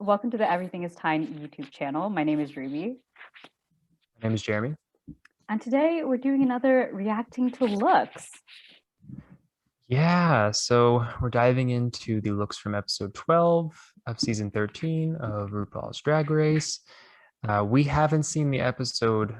Welcome to the Everything is Tine YouTube channel. My name is Ruby. My name is Jeremy. And today we're doing another reacting to looks. Yeah, so we're diving into the looks from episode 12 of season 13 of RuPaul's Drag Race. We haven't seen the episode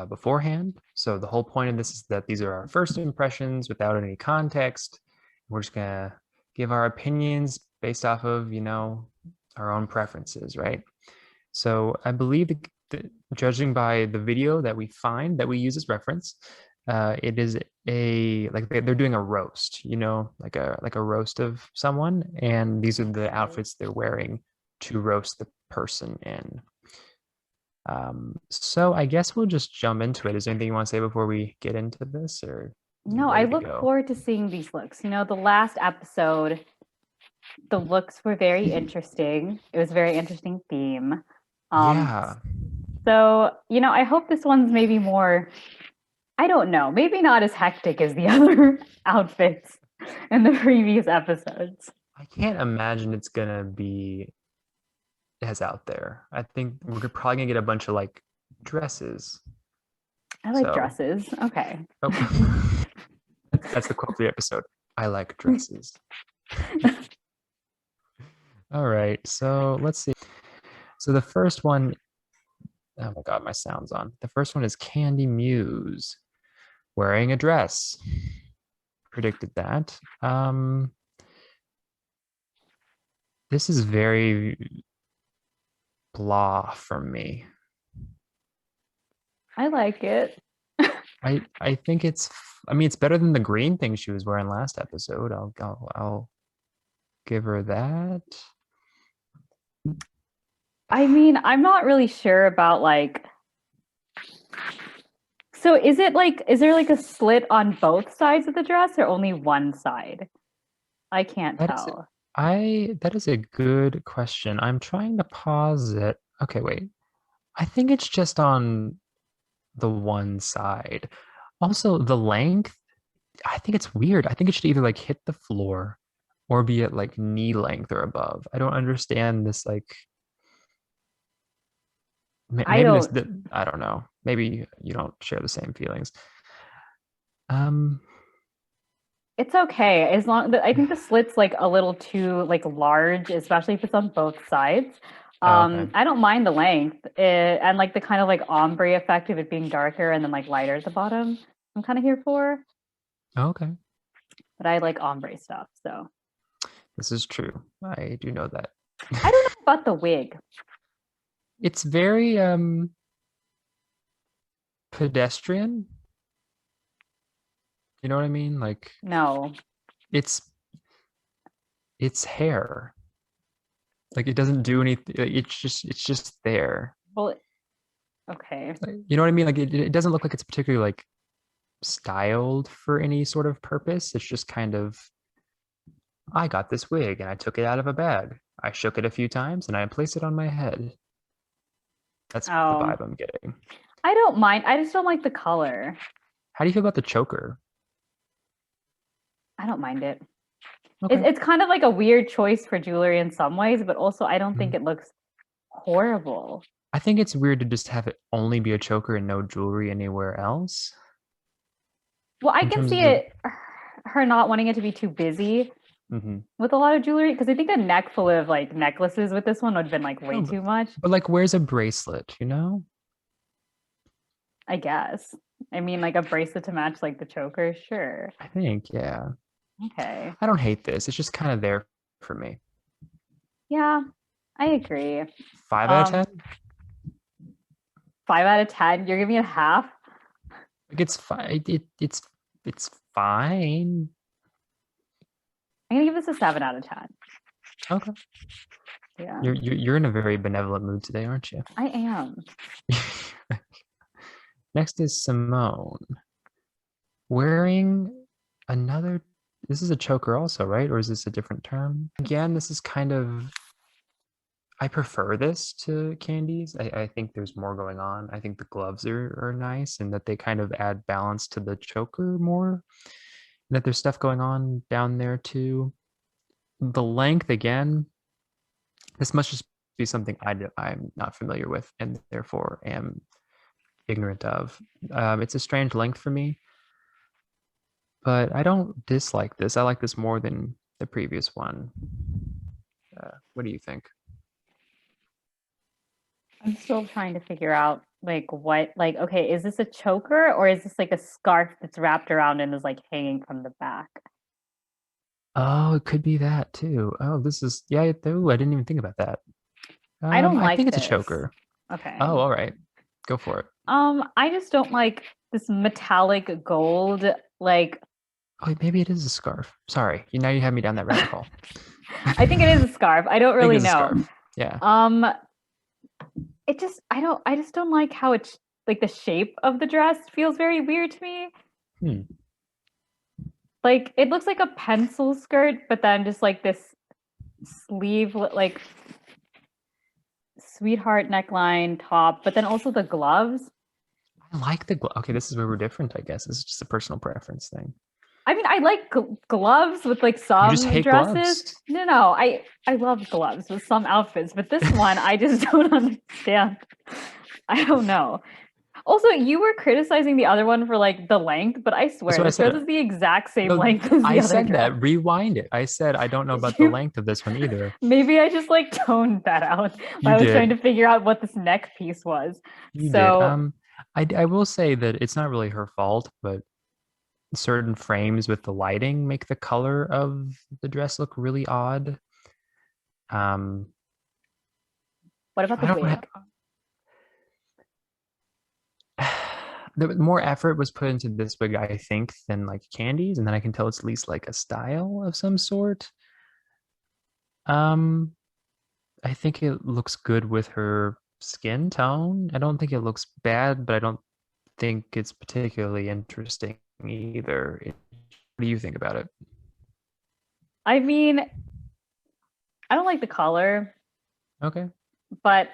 beforehand, so the whole point of this is that these are our first impressions without any context. We're just gonna give our opinions based off of, our own preferences, right? So I believe judging by the video that we find that we use as reference, it is they're doing a roast, like a roast of someone, and these are the outfits they're wearing to roast the person in. So I guess we'll just jump into it. Is there anything you want to say before we get into this, or No, I look forward to seeing these looks. The last episode, the looks were very interesting. It was a very interesting theme. Yeah. So, I hope this one's maybe more, I don't know, maybe not as hectic as the other outfits in the previous episodes. I can't imagine it's gonna be as out there. I think we're probably gonna get a bunch of like dresses. I like dresses. Okay. Oh. That's the quote for the episode. I like dresses. All right, so let's see. So the first one, oh my God, my sound's on. The first one is Candy Muse wearing a dress. Predicted that. This is very blah for me. I like it. I think it's better than the green thing she was wearing last episode. I'll give her that. I'm not really sure about so is there like a slit on both sides of the dress or only one side? I can't tell. That is a good question. I'm trying to pause it. Okay, wait. I think it's just on the one side. Also, the length, I think it's weird. I think it should either like hit the floor or be at like knee length or above. I don't understand this I don't know. Maybe you don't share the same feelings. It's okay as long I think the slit's like a little too like large, especially if it's on both sides. Okay. I don't mind the length and like the kind of like ombre effect of it being darker and then like lighter at the bottom. I'm kind of here for. Okay. But I like ombre stuff, so. This is true. I do know that. I don't know about the wig. It's very pedestrian. You know what I mean? Like, no. It's hair. Like, it doesn't do anything. It's just there. Well, okay. You know what I mean? Like, it doesn't look like it's particularly like styled for any sort of purpose. It's just kind of, I got this wig and I took it out of a bag. I shook it a few times and I placed it on my head. That's the vibe I'm getting. I don't mind. I just don't like the color. How do you feel about the choker? I don't mind it. Okay. It's kind of like a weird choice for jewelry in some ways, but also I don't think it looks horrible. I think it's weird to just have it only be a choker and no jewelry anywhere else. Well, I can see her not wanting it to be too busy with a lot of jewelry, because I think a neck full of like necklaces with this one would have been like way too much. But like, where's a bracelet, you know? I guess. Like a bracelet to match like the choker, sure. I think, yeah. Okay. I don't hate this. It's just kind of there for me. Yeah, I agree. 5 out of 10? 5 out of 10? You're giving it half? Like, it's fine. It's fine. I'm gonna give this a 7 out of 10. Okay. Yeah. You're in a very benevolent mood today, aren't you? I am. Next is Simone. Wearing another, this is a choker also, right? Or is this a different term? Again, this is kind of, I prefer this to Candy's. I think there's more going on. I think the gloves are nice and that they kind of add balance to the choker more. And that there's stuff going on down there too. The length, again, this must just be something I'm not familiar with and therefore am ignorant of. It's a strange length for me, but I don't dislike this. I like this more than the previous one. What do you think? I'm still trying to figure out like what, like, okay, is this a choker or is this like a scarf that's wrapped around and is like hanging from the back? Oh, it could be that too. Oh, this is, yeah, I didn't even think about that. I don't I think like it's a this. choker. Okay. Oh, all right. Go for it. I just don't like this metallic gold, like Oh, maybe it is a scarf. Sorry. Now you have me down that rabbit hole. I think it is a scarf. I don't I think really it's a know. scarf. Yeah. I just don't like how it's like the shape of the dress feels very weird to me. Like it looks like a pencil skirt, but then just like this sleeve, like sweetheart neckline top, but then also the gloves. I like the glove. Okay, this is where we're different, I guess. This is just a personal preference thing. I mean, I like gloves with like some dresses. Gloves. No, I love gloves with some outfits, but this one I just don't understand. I don't know. Also, you were criticizing the other one for like the length, but I swear this dress is the exact same length as the other dress. I said that. Rewind it. I said I don't know about the length of this one either. Maybe I just like toned that out while I was trying to figure out what this neck piece was. You did. I will say that it's not really her fault, but certain frames with the lighting make the color of the dress look really odd. What about the wig? The more effort was put into this wig, I think, than like Candy's, and then I can tell it's at least like a style of some sort. I think it looks good with her skin tone. I don't think it looks bad, but I don't think it's particularly interesting either. What do you think about it? I mean, I don't like the color. Okay. But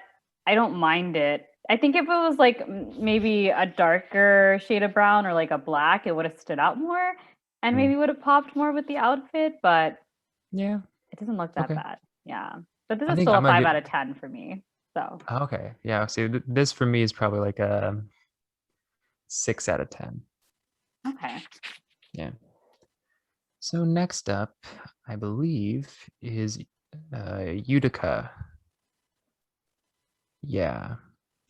I don't mind it. I think if it was like maybe a darker shade of brown or like a black, it would have stood out more and maybe would have popped more with the outfit. But yeah, it doesn't look that bad. Yeah. But this is still a 5 out of 10 for me. So okay. Yeah. See, this for me is probably like a 6 out of 10. Okay. Yeah. So next up, I believe, is Utica. Yeah.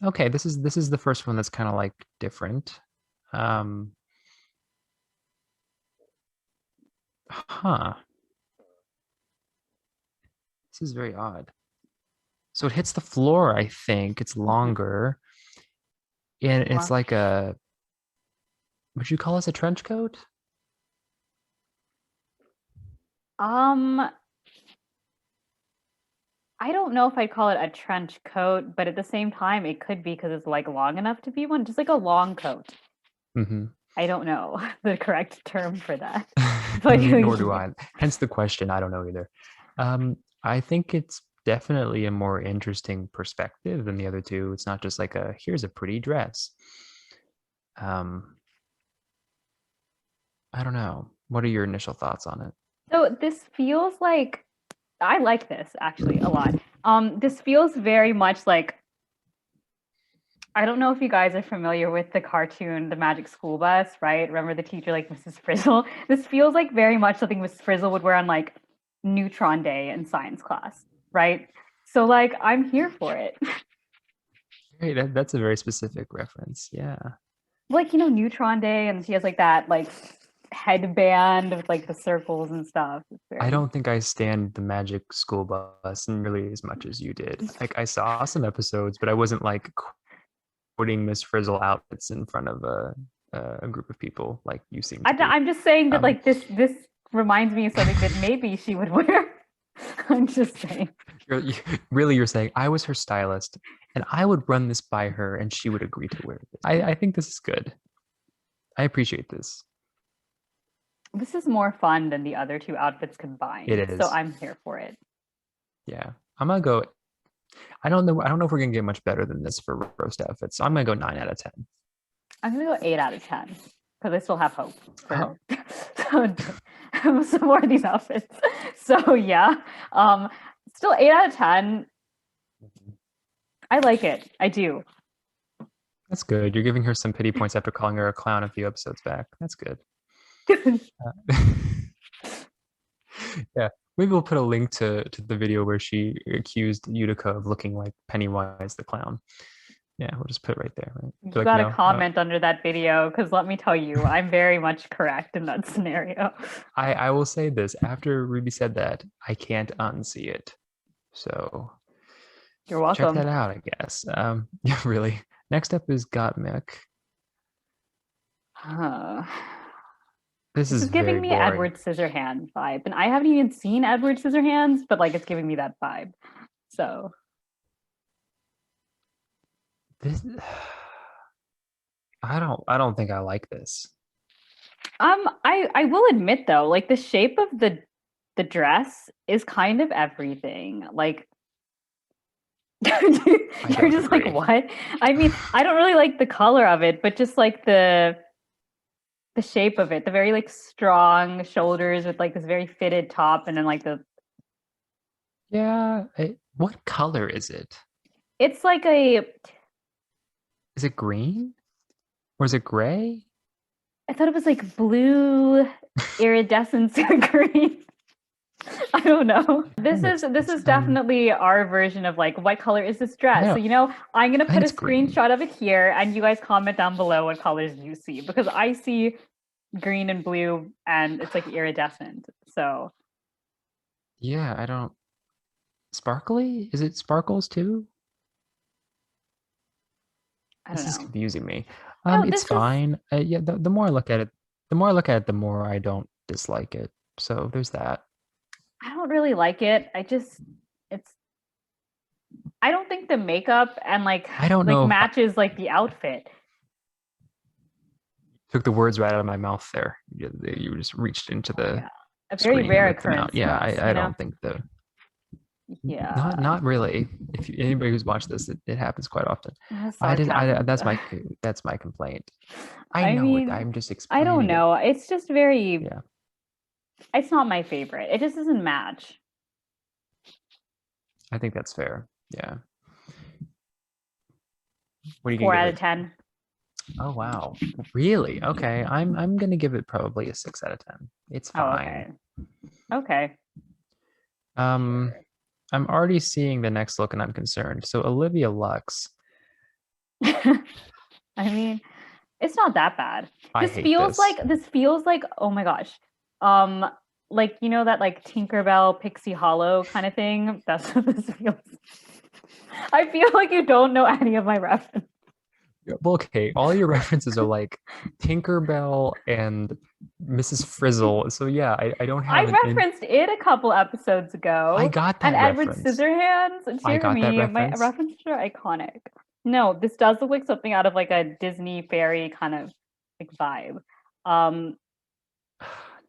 Okay, this is the first one that's kind of like different. This is very odd. So it hits the floor, I think. It's longer. And it's like a, would you call this a trench coat? I don't know if I'd call it a trench coat, but at the same time, it could be because it's like long enough to be one, just like a long coat. I don't know the correct term for that. But nor do I. Hence the question. I don't know either. I think it's definitely a more interesting perspective than the other two. It's not just like here's a pretty dress. I don't know. What are your initial thoughts on it? So this feels like, I like this actually a lot. This feels very much like, I don't know if you guys are familiar with the cartoon, The Magic School Bus, right? Remember the teacher like Mrs. Frizzle? This feels like very much something Mrs. Frizzle would wear on like Neutron Day in science class, right? So like, I'm here for it. Great, that's a very specific reference. Yeah. Like, you know, Neutron Day, and she has like that like headband with like the circles and stuff. I don't think I stand the Magic School Bus nearly as much as you did. Like I saw some episodes, but I wasn't like quoting Miss Frizzle outfits in front of a group of people like you seem to. I'm just saying that like this reminds me of something that maybe she would wear. I'm just saying. You're saying I was her stylist and I would run this by her and she would agree to wear this. I think this is good. I appreciate this. This is more fun than the other two outfits combined. It is. So I'm here for it. Yeah. I'm gonna go. I don't know if we're gonna get much better than this for roast outfits. So I'm gonna go 9 out of 10. I'm gonna go 8 out of 10 because I still have hope for some more of these outfits. So yeah, still 8 out of 10. I like it. I do. That's good. You're giving her some pity points after calling her a clown a few episodes back. That's good. Uh, yeah, maybe we'll put a link to the video where she accused Utica of looking like Pennywise the clown. Yeah, we'll just put it right there. Right? You Like, got to no, comment under that video because let me tell you, I'm very much correct in that scenario. I will say this. After Ruby said that, I can't unsee it. So You're check welcome. that out, I guess. Yeah, really. Next up is Gottmik. This This is is giving very me boring. Edward Scissorhands vibe, and I haven't even seen Edward Scissorhands, but like it's giving me that vibe. So This I don't think I like this. I will admit though, like the shape of the dress is kind of everything. Like you're just agree. like, what? I mean, I don't really like the color of it, but just like the shape of it, the very like strong shoulders with like this very fitted top, and then like the Yeah, what color is it? it's like a Is it green or is it gray? I thought it was like blue iridescent green. I don't know. This is definitely our version of like what color is this dress? So I'm gonna put a screenshot of it here, and you guys comment down below what colors you see because I see green and blue, and it's like iridescent. So yeah, I don't. Sparkly? Is it sparkles too? I don't This is know. confusing me. No, It's fine. Yeah, the more I look at it, the more I don't dislike it. So there's that. I don't really like it. I don't think the makeup and I don't know. matches like the outfit. Took the words right out of my mouth there. You just reached into the a very rare occurrence. Yeah, I don't think the. Yeah. Not really. If anybody who's watched this, it happens quite often. That's my complaint. I know mean, I'm just explaining. I don't know. It's just very. Yeah. It's not my favorite. It just doesn't match. I think that's fair. Yeah. What do you 4 out of 10. Oh wow. Really? Okay. I'm gonna give it probably a 6 out of 10. It's fine. Okay. I'm already seeing the next look and I'm concerned. So Olivia Lux. I mean, it's not that bad. This feels like oh my gosh. Like that like Tinkerbell Pixie Hollow kind of thing. That's what this feels. I feel like you don't know any of my references. Well, okay, all your references are like Tinkerbell and Mrs. Frizzle. So yeah, I don't have. I referenced it a couple episodes ago. I got that. And Edward Scissorhands. I got that reference. My references are iconic. No, this does look like something out of like a Disney fairy kind of like vibe.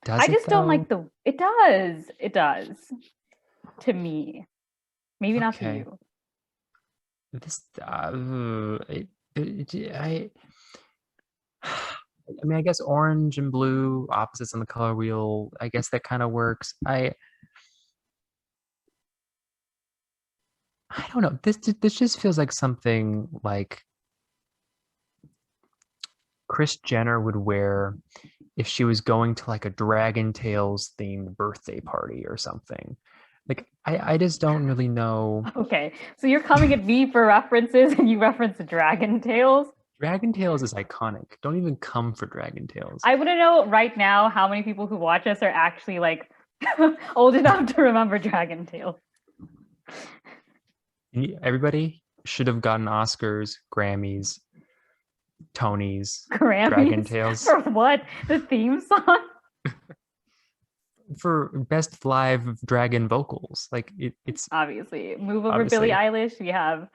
I just don't like the. It does. It does. To me, maybe not to you. This I mean, I guess orange and blue opposites on the color wheel. I guess that kind of works. I don't know. This just feels like something like Kris Jenner would wear if she was going to like a Dragon Tales themed birthday party or something. Like I just don't really know. Okay, so you're coming at me for references, and you reference Dragon Tales. Dragon Tales is iconic. Don't even come for Dragon Tales. I want to know right now how many people who watch us are actually like old enough to remember Dragon Tales. Everybody should have gotten Oscars, Grammys, Tonys, Grammys? Dragon Tales. For what? The theme song? For best live dragon vocals. Like it's obviously move over Billie Eilish. We have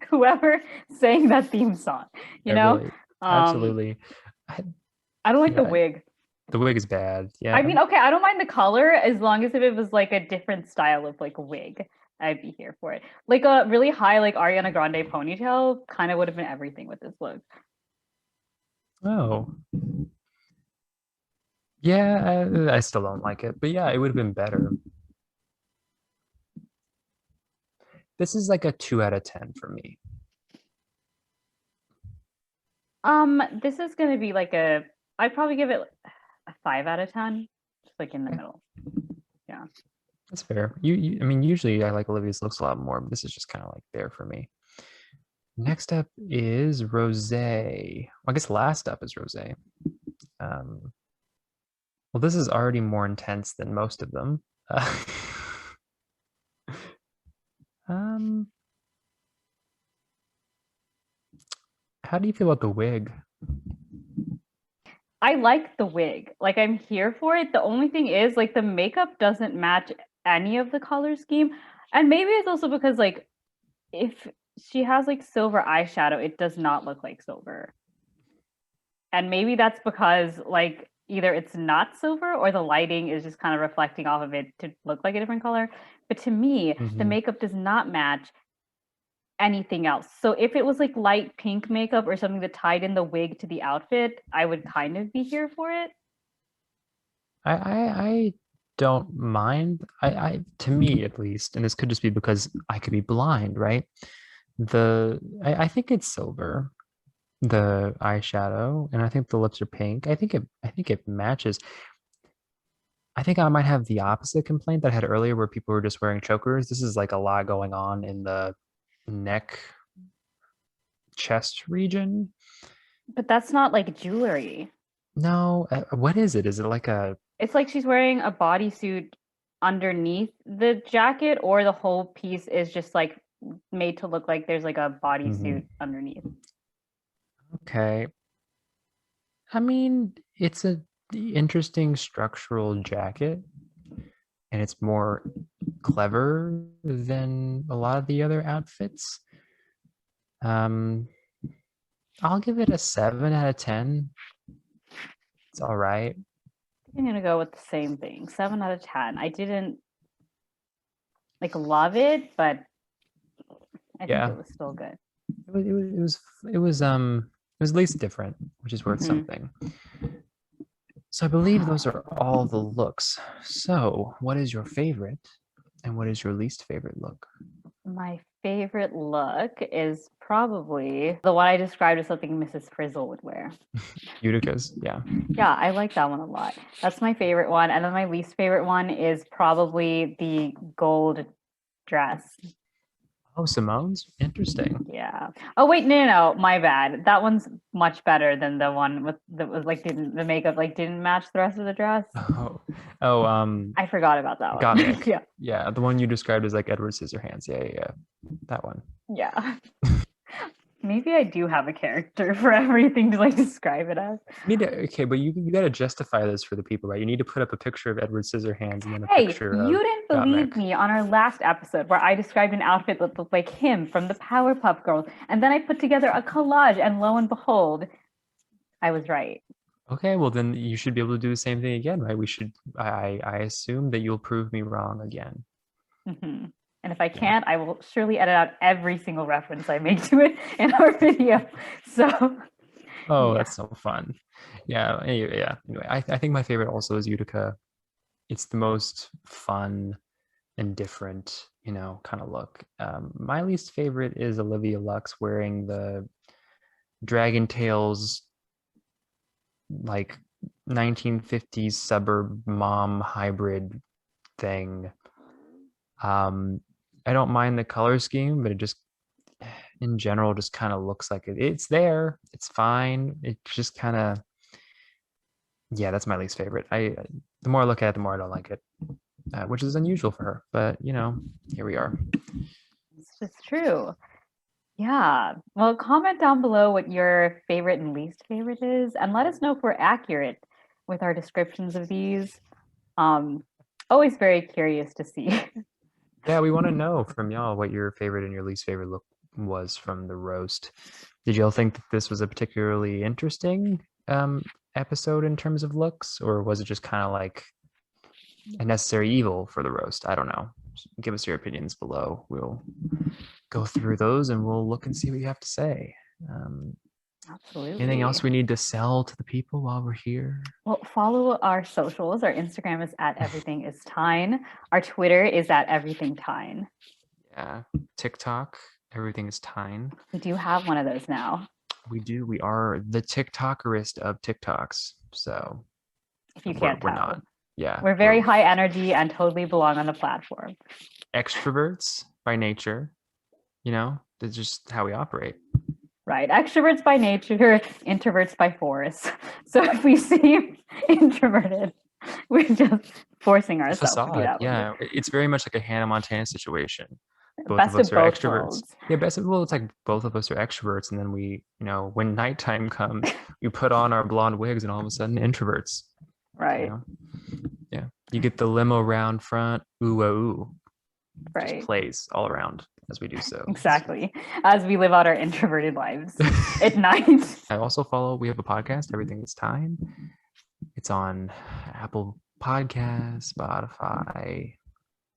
whoever sang that theme song, really, absolutely. I don't like the wig. The wig is bad. Yeah. I mean, okay, I don't mind the color as long as if it was like a different style of like wig. I'd be here for it. Like a really high, like Ariana Grande ponytail kind of would have been everything with this look. Oh. Yeah, I still don't like it, but yeah, it would have been better. This is like a 2 out of 10 for me. This is gonna be like I'd probably give it a 5 out of 10, just like in the Okay. middle. Yeah. That's fair. I mean, usually I like Olivia's looks a lot more, but this is just kind of like there for me. Next up is Rosé. Well, I guess last up is Rosé. Well, this is already more intense than most of them. Um, how do you feel about the wig? I like the wig. Like I'm here for it. The only thing is like the makeup doesn't match any of the color scheme. And maybe it's also because like if she has like silver eyeshadow, it does not look like silver. And maybe that's because like either it's not silver or the lighting is just kind of reflecting off of it to look like a different color. But to me, the Mhm. makeup does not match anything else. So if it was like light pink makeup or something that tied in the wig to the outfit, I would kind of be here for it. I don't mind. I to me at least, and this could just be because I could be blind, right? I think it's silver, the eyeshadow, and I think the lips are pink. I think it matches. I think I might have the opposite complaint that I had earlier where people were just wearing chokers. This is like a lot going on in the neck chest region. But that's not like jewelry. No, what is it? Is it like a It's like she's wearing a bodysuit underneath the jacket, or the whole piece is just like made to look like there's like a Mhm. bodysuit underneath. Okay. I mean, it's a interesting structural jacket, and it's more clever than a lot of the other outfits. Um, I'll give it a 7 out of 10. It's all right. I'm gonna go with the same thing, 7 out of 10. I didn't like love it, but I think Yeah, it was still good. it was at least different, which is worth Mhm. something. So I believe those are all the looks. So what is your favorite and what is your least favorite look? My favorite look is probably the one I described as something Mrs. Frizzle would wear. Utica's, yeah. Yeah, I like that one a lot. That's my favorite one. And then my least favorite one is probably the gold dress. Oh, Simone's? Interesting. Yeah. Oh wait, no, my bad. That one's much better than the one with that was like didn't the makeup like didn't match the rest of the dress. Oh, oh, I forgot about that one. Gottmik. Yeah. Yeah, the one you described as like Edward Scissorhands. Yeah, yeah, yeah. That one. Yeah. Maybe I do have a character for everything to like describe it as. Okay, but you gotta justify this for the people, right? You need to put up a picture of Edward Scissorhands and then a Hey, picture you of didn't believe Gottmik. me on our last episode where I described an outfit that looked like him from the Powerpuff Girls, and then I put together a collage, and lo and behold, I was right. Okay, well then you should be able to do the same thing again, right? I assume that you'll prove me wrong again. Hmm. And if I Yeah. can't, I will surely edit out every single reference I make to it in our video. So, Oh, yeah. that's so fun. Yeah, anyway, yeah. Anyway, I think my favorite also is Utica. It's the most fun and different, kind of look. My least favorite is Olivia Lux wearing the Dragon Tales like 1950s suburb mom hybrid thing. Um, I don't mind the color scheme, but it just in general just kind of looks like it's there. It's fine. It just kind of yeah, that's my least favorite. The more I look at it, the more I don't like it, which is unusual for her. But here we are. It's just true. Yeah. Well, comment down below what your favorite and least favorite is, and let us know if we're accurate with our descriptions of these. Um, Always very curious to see. Yeah, we want to know from y'all what your favorite and your least favorite look was from the roast. Did y'all think that this was a particularly interesting episode in terms of looks, or was it just kind of like a necessary evil for the roast? I don't know. Give us your opinions below. We'll go through those and we'll look and see what you have to say. Um, Anything Absolutely. else we need to sell to the people while we're here? Well, follow our socials. Our Instagram is at everything is Tine. Our Twitter is at everything Tine. Yeah. TikTok, everything is Tine. We do have one of those now. We do. We are the TikTokerist of TikToks. So If you we're, can't we're tell, not. Yeah. we're very high energy and totally belong on the platform. Extroverts by nature. That's just how we operate. Right. Extroverts by nature, introverts by force. So if we seem introverted, we're just forcing The ourselves to be facade. that way. Yeah. It's very much like a Hannah Montana situation. Both Best of us of are both extroverts. worlds. Yeah, well, it's like both of us are extroverts, and then we, when nighttime comes, we put on our blonde wigs, and all of a sudden, introverts. Right. Yeah. You get the limo round front, ooh, ooh, Right. just plays all around as we do so. Exactly. As we live out our introverted lives at night. I also we have a podcast, Everything is Time. It's on Apple Podcasts, Spotify,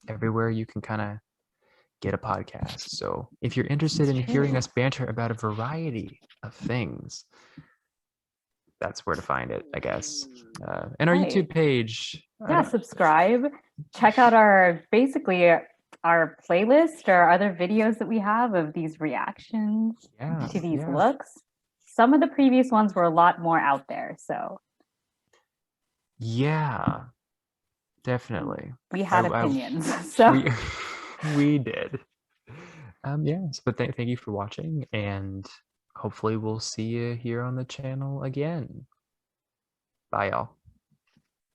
everywhere you can kind of get a podcast. So if you're interested in hearing us banter about a variety of things, that's where to find it, I guess. And our YouTube page. Yeah, subscribe. Check out our playlist or other videos that we have of these reactions to these looks. Some of the previous ones were a lot more out there, so. Yeah, definitely. We had opinions, so. We did. Yes, but thank you for watching, and hopefully we'll see you here on the channel again. Bye, y'all.